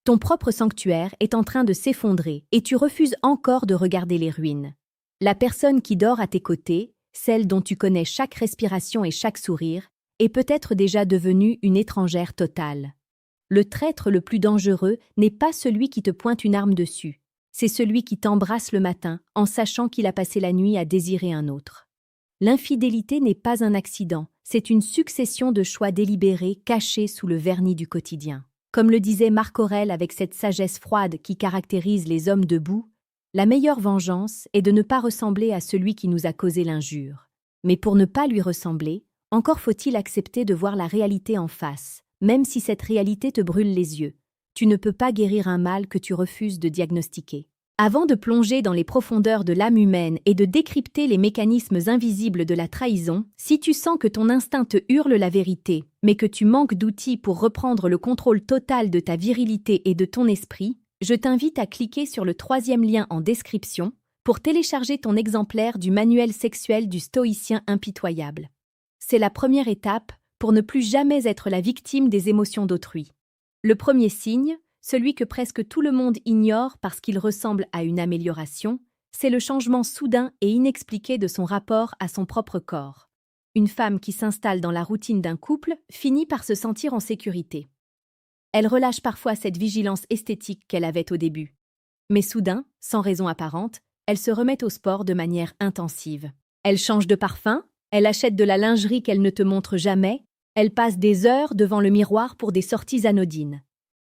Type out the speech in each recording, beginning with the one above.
Ton propre sanctuaire est en train de s'effondrer et tu refuses encore de regarder les ruines. La personne qui dort à tes côtés, celle dont tu connais chaque respiration et chaque sourire, est peut-être déjà devenue une étrangère totale. Le traître le plus dangereux n'est pas celui qui te pointe une arme dessus, c'est celui qui t'embrasse le matin en sachant qu'il a passé la nuit à désirer un autre. L'infidélité n'est pas un accident, c'est une succession de choix délibérés cachés sous le vernis du quotidien. Comme le disait Marc Aurèle avec cette sagesse froide qui caractérise les hommes debout, la meilleure vengeance est de ne pas ressembler à celui qui nous a causé l'injure. Mais pour ne pas lui ressembler, encore faut-il accepter de voir la réalité en face, même si cette réalité te brûle les yeux. Tu ne peux pas guérir un mal que tu refuses de diagnostiquer. Avant de plonger dans les profondeurs de l'âme humaine et de décrypter les mécanismes invisibles de la trahison, si tu sens que ton instinct te hurle la vérité, mais que tu manques d'outils pour reprendre le contrôle total de ta virilité et de ton esprit, je t'invite à cliquer sur le 3e lien en description pour télécharger ton exemplaire du manuel sexuel du stoïcien impitoyable. C'est la première étape pour ne plus jamais être la victime des émotions d'autrui. Le premier signe, celui que presque tout le monde ignore parce qu'il ressemble à une amélioration, c'est le changement soudain et inexpliqué de son rapport à son propre corps. Une femme qui s'installe dans la routine d'un couple finit par se sentir en sécurité. Elle relâche parfois cette vigilance esthétique qu'elle avait au début. Mais soudain, sans raison apparente, elle se remet au sport de manière intensive. Elle change de parfum, elle achète de la lingerie qu'elle ne te montre jamais, elle passe des heures devant le miroir pour des sorties anodines.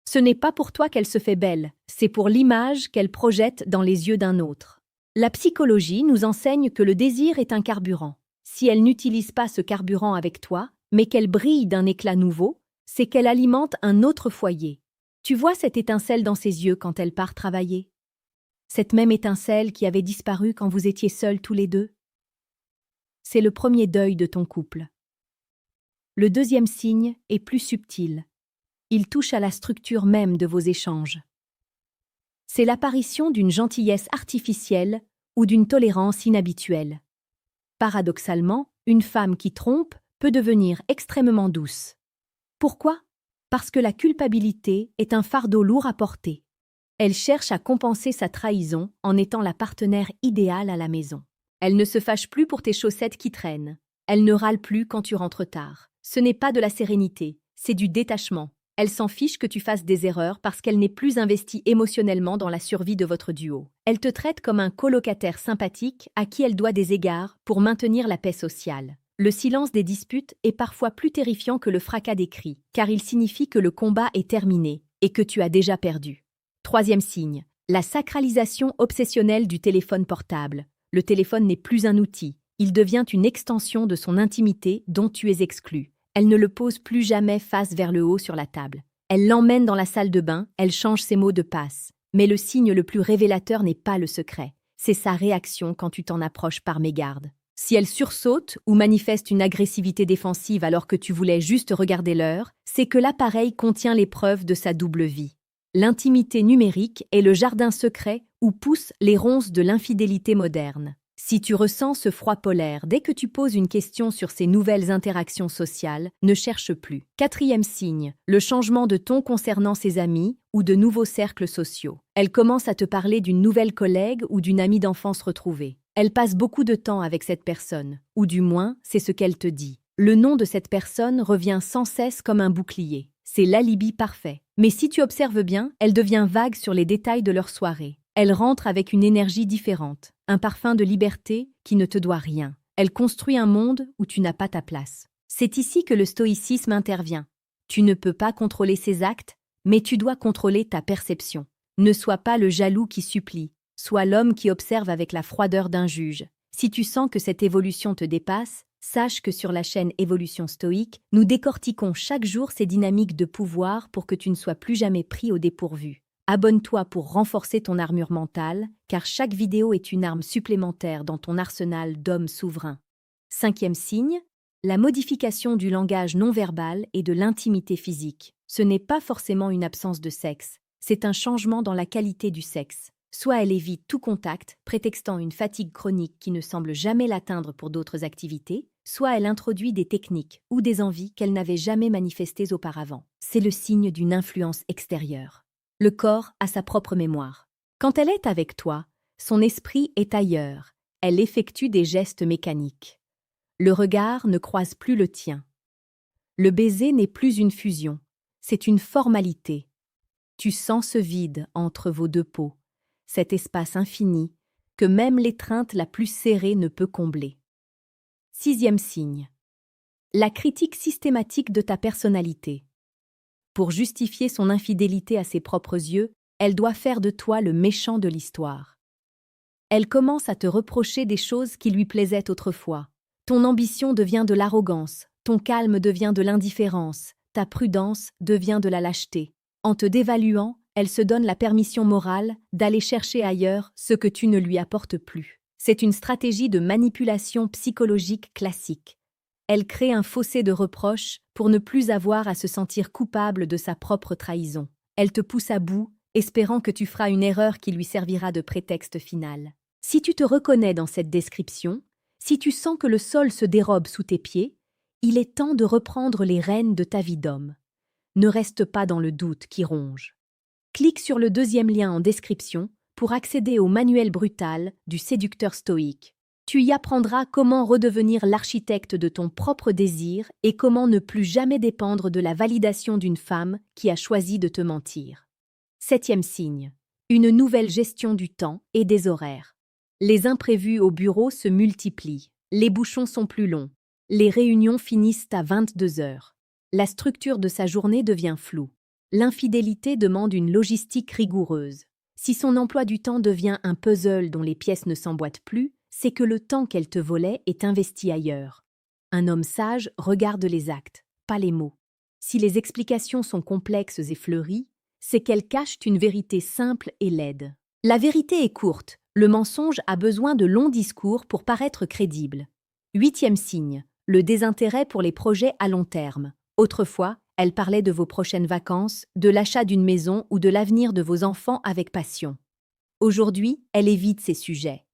Ce n'est pas pour toi qu'elle se fait belle, c'est pour l'image qu'elle projette dans les yeux d'un autre. La psychologie nous enseigne que le désir est un carburant. Si elle n'utilise pas ce carburant avec toi, mais qu'elle brille d'un éclat nouveau, c'est qu'elle alimente un autre foyer. Tu vois cette étincelle dans ses yeux quand elle part travailler? Cette même étincelle qui avait disparu quand vous étiez seuls tous les deux? C'est le premier deuil de ton couple. Le deuxième signe est plus subtil. Il touche à la structure même de vos échanges. C'est l'apparition d'une gentillesse artificielle ou d'une tolérance inhabituelle. Paradoxalement, une femme qui trompe peut devenir extrêmement douce. Pourquoi? Parce que la culpabilité est un fardeau lourd à porter. Elle cherche à compenser sa trahison en étant la partenaire idéale à la maison. Elle ne se fâche plus pour tes chaussettes qui traînent. Elle ne râle plus quand tu rentres tard. Ce n'est pas de la sérénité, c'est du détachement. Elle s'en fiche que tu fasses des erreurs parce qu'elle n'est plus investie émotionnellement dans la survie de votre duo. Elle te traite comme un colocataire sympathique à qui elle doit des égards pour maintenir la paix sociale. Le silence des disputes est parfois plus terrifiant que le fracas des cris, car il signifie que le combat est terminé et que tu as déjà perdu. Troisième signe, la sacralisation obsessionnelle du téléphone portable. Le téléphone n'est plus un outil, il devient une extension de son intimité dont tu es exclu. Elle ne le pose plus jamais face vers le haut sur la table. Elle l'emmène dans la salle de bain, elle change ses mots de passe. Mais le signe le plus révélateur n'est pas le secret, c'est sa réaction quand tu t'en approches par mégarde. Si elle sursaute ou manifeste une agressivité défensive alors que tu voulais juste regarder l'heure, c'est que l'appareil contient les preuves de sa double vie. L'intimité numérique est le jardin secret où poussent les ronces de l'infidélité moderne. Si tu ressens ce froid polaire dès que tu poses une question sur ces nouvelles interactions sociales, ne cherche plus. Quatrième signe, le changement de ton concernant ses amis ou de nouveaux cercles sociaux. Elle commence à te parler d'une nouvelle collègue ou d'une amie d'enfance retrouvée. Elle passe beaucoup de temps avec cette personne, ou du moins, c'est ce qu'elle te dit. Le nom de cette personne revient sans cesse comme un bouclier. C'est l'alibi parfait. Mais si tu observes bien, elle devient vague sur les détails de leur soirée. Elle rentre avec une énergie différente, un parfum de liberté qui ne te doit rien. Elle construit un monde où tu n'as pas ta place. C'est ici que le stoïcisme intervient. Tu ne peux pas contrôler ses actes, mais tu dois contrôler ta perception. Ne sois pas le jaloux qui supplie, sois l'homme qui observe avec la froideur d'un juge. Si tu sens que cette évolution te dépasse, sache que sur la chaîne Évolution Stoïque, nous décortiquons chaque jour ces dynamiques de pouvoir pour que tu ne sois plus jamais pris au dépourvu. Abonne-toi pour renforcer ton armure mentale, car chaque vidéo est une arme supplémentaire dans ton arsenal d'hommes souverains. Cinquième signe, la modification du langage non-verbal et de l'intimité physique. Ce n'est pas forcément une absence de sexe, c'est un changement dans la qualité du sexe. Soit elle évite tout contact, prétextant une fatigue chronique qui ne semble jamais l'atteindre pour d'autres activités, soit elle introduit des techniques ou des envies qu'elle n'avait jamais manifestées auparavant. C'est le signe d'une influence extérieure. Le corps a sa propre mémoire. Quand elle est avec toi, son esprit est ailleurs. Elle effectue des gestes mécaniques. Le regard ne croise plus le tien. Le baiser n'est plus une fusion, c'est une formalité. Tu sens ce vide entre vos deux peaux, cet espace infini que même l'étreinte la plus serrée ne peut combler. 6e signe. La critique systématique de ta personnalité. Pour justifier son infidélité à ses propres yeux, elle doit faire de toi le méchant de l'histoire. Elle commence à te reprocher des choses qui lui plaisaient autrefois. Ton ambition devient de l'arrogance, ton calme devient de l'indifférence, ta prudence devient de la lâcheté. En te dévaluant, elle se donne la permission morale d'aller chercher ailleurs ce que tu ne lui apportes plus. C'est une stratégie de manipulation psychologique classique. Elle crée un fossé de reproches pour ne plus avoir à se sentir coupable de sa propre trahison. Elle te pousse à bout, espérant que tu feras une erreur qui lui servira de prétexte final. Si tu te reconnais dans cette description, si tu sens que le sol se dérobe sous tes pieds, il est temps de reprendre les rênes de ta vie d'homme. Ne reste pas dans le doute qui ronge. Clique sur le 2e lien en description pour accéder au manuel brutal du séducteur stoïque. Tu y apprendras comment redevenir l'architecte de ton propre désir et comment ne plus jamais dépendre de la validation d'une femme qui a choisi de te mentir. 7e signe. Une nouvelle gestion du temps et des horaires. Les imprévus au bureau se multiplient. Les bouchons sont plus longs. Les réunions finissent à 22 heures. La structure de sa journée devient floue. L'infidélité demande une logistique rigoureuse. Si son emploi du temps devient un puzzle dont les pièces ne s'emboîtent plus, c'est que le temps qu'elle te volait est investi ailleurs. Un homme sage regarde les actes, pas les mots. Si les explications sont complexes et fleuries, c'est qu'elles cachent une vérité simple et laide. La vérité est courte, le mensonge a besoin de longs discours pour paraître crédible. 8e signe, le désintérêt pour les projets à long terme. Autrefois, elle parlait de vos prochaines vacances, de l'achat d'une maison ou de l'avenir de vos enfants avec passion. Aujourd'hui, elle évite ces sujets.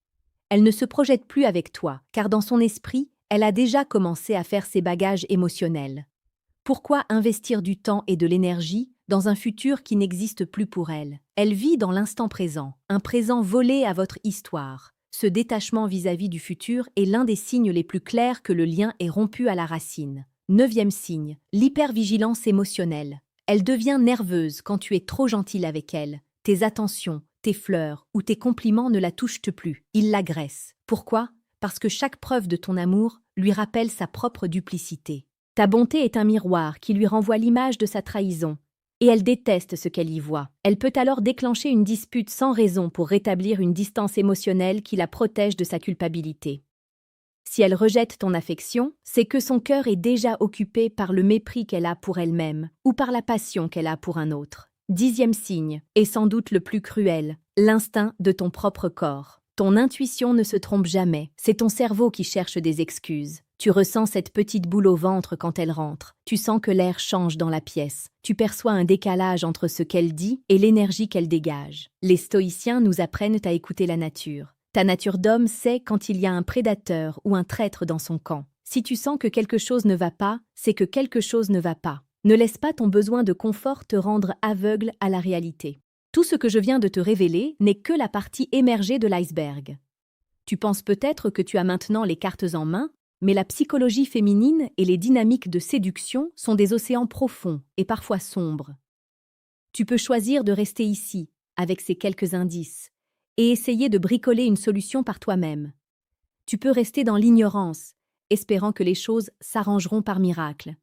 Elle ne se projette plus avec toi, car dans son esprit, elle a déjà commencé à faire ses bagages émotionnels. Pourquoi investir du temps et de l'énergie dans un futur qui n'existe plus pour elle? Elle vit dans l'instant présent, un présent volé à votre histoire. Ce détachement vis-à-vis du futur est l'un des signes les plus clairs que le lien est rompu à la racine. 9e signe, l'hypervigilance émotionnelle. Elle devient nerveuse quand tu es trop gentil avec elle. Tes attentions, tes fleurs ou tes compliments ne la touchent plus. Il l'agresse. Pourquoi? Parce que chaque preuve de ton amour lui rappelle sa propre duplicité. Ta bonté est un miroir qui lui renvoie l'image de sa trahison, et elle déteste ce qu'elle y voit. Elle peut alors déclencher une dispute sans raison pour rétablir une distance émotionnelle qui la protège de sa culpabilité. Si elle rejette ton affection, c'est que son cœur est déjà occupé par le mépris qu'elle a pour elle-même ou par la passion qu'elle a pour un autre. 10e signe, et sans doute le plus cruel, l'instinct de ton propre corps. Ton intuition ne se trompe jamais, c'est ton cerveau qui cherche des excuses. Tu ressens cette petite boule au ventre quand elle rentre, tu sens que l'air change dans la pièce, tu perçois un décalage entre ce qu'elle dit et l'énergie qu'elle dégage. Les stoïciens nous apprennent à écouter la nature. Ta nature d'homme sait quand il y a un prédateur ou un traître dans son camp. Si tu sens que quelque chose ne va pas, c'est que quelque chose ne va pas. Ne laisse pas ton besoin de confort te rendre aveugle à la réalité. Tout ce que je viens de te révéler n'est que la partie émergée de l'iceberg. Tu penses peut-être que tu as maintenant les cartes en main, mais la psychologie féminine et les dynamiques de séduction sont des océans profonds et parfois sombres. Tu peux choisir de rester ici, avec ces quelques indices, et essayer de bricoler une solution par toi-même. Tu peux rester dans l'ignorance, espérant que les choses s'arrangeront par miracle.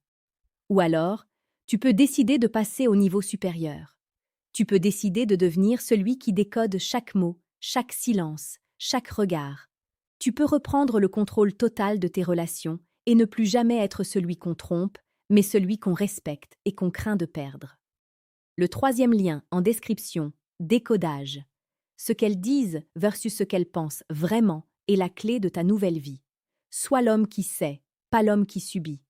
Ou alors, tu peux décider de passer au niveau supérieur. Tu peux décider de devenir celui qui décode chaque mot, chaque silence, chaque regard. Tu peux reprendre le contrôle total de tes relations et ne plus jamais être celui qu'on trompe, mais celui qu'on respecte et qu'on craint de perdre. Le 3e lien en description, décodage. Ce qu'elles disent versus ce qu'elles pensent vraiment est la clé de ta nouvelle vie. Sois l'homme qui sait, pas l'homme qui subit.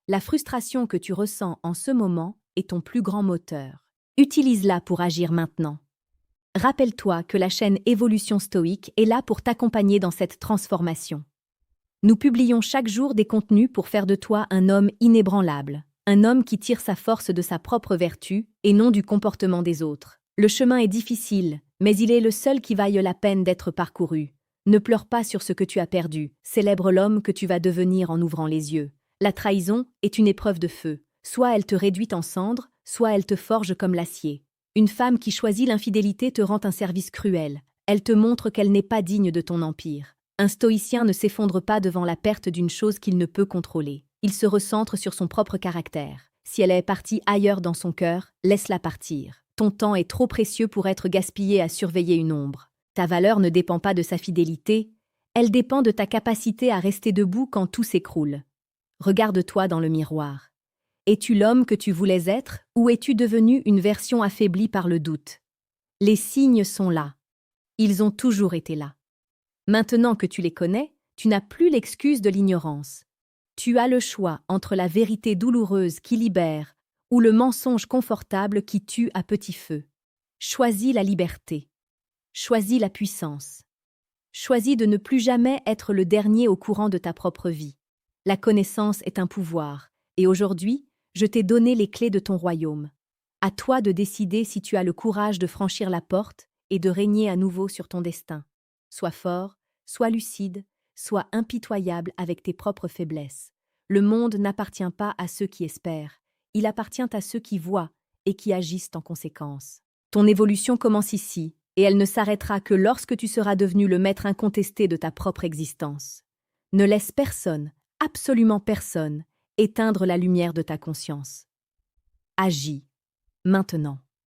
La frustration que tu ressens en ce moment est ton plus grand moteur. Utilise-la pour agir maintenant. Rappelle-toi que la chaîne Évolution Stoïque est là pour t'accompagner dans cette transformation. Nous publions chaque jour des contenus pour faire de toi un homme inébranlable, un homme qui tire sa force de sa propre vertu et non du comportement des autres. Le chemin est difficile, mais il est le seul qui vaille la peine d'être parcouru. Ne pleure pas sur ce que tu as perdu, célèbre l'homme que tu vas devenir en ouvrant les yeux. La trahison est une épreuve de feu. Soit elle te réduit en cendres, soit elle te forge comme l'acier. Une femme qui choisit l'infidélité te rend un service cruel. Elle te montre qu'elle n'est pas digne de ton empire. Un stoïcien ne s'effondre pas devant la perte d'une chose qu'il ne peut contrôler. Il se recentre sur son propre caractère. Si elle est partie ailleurs dans son cœur, laisse-la partir. Ton temps est trop précieux pour être gaspillé à surveiller une ombre. Ta valeur ne dépend pas de sa fidélité, elle dépend de ta capacité à rester debout quand tout s'écroule. Regarde-toi dans le miroir. Es-tu l'homme que tu voulais être, ou es-tu devenu une version affaiblie par le doute? Les signes sont là. Ils ont toujours été là. Maintenant que tu les connais, tu n'as plus l'excuse de l'ignorance. Tu as le choix entre la vérité douloureuse qui libère ou le mensonge confortable qui tue à petit feu. Choisis la liberté. Choisis la puissance. Choisis de ne plus jamais être le dernier au courant de ta propre vie. La connaissance est un pouvoir, et aujourd'hui, je t'ai donné les clés de ton royaume. À toi de décider si tu as le courage de franchir la porte et de régner à nouveau sur ton destin. Sois fort, sois lucide, sois impitoyable avec tes propres faiblesses. Le monde n'appartient pas à ceux qui espèrent, il appartient à ceux qui voient et qui agissent en conséquence. Ton évolution commence ici, et elle ne s'arrêtera que lorsque tu seras devenu le maître incontesté de ta propre existence. Ne laisse personne, absolument personne, éteindre la lumière de ta conscience. Agis, maintenant.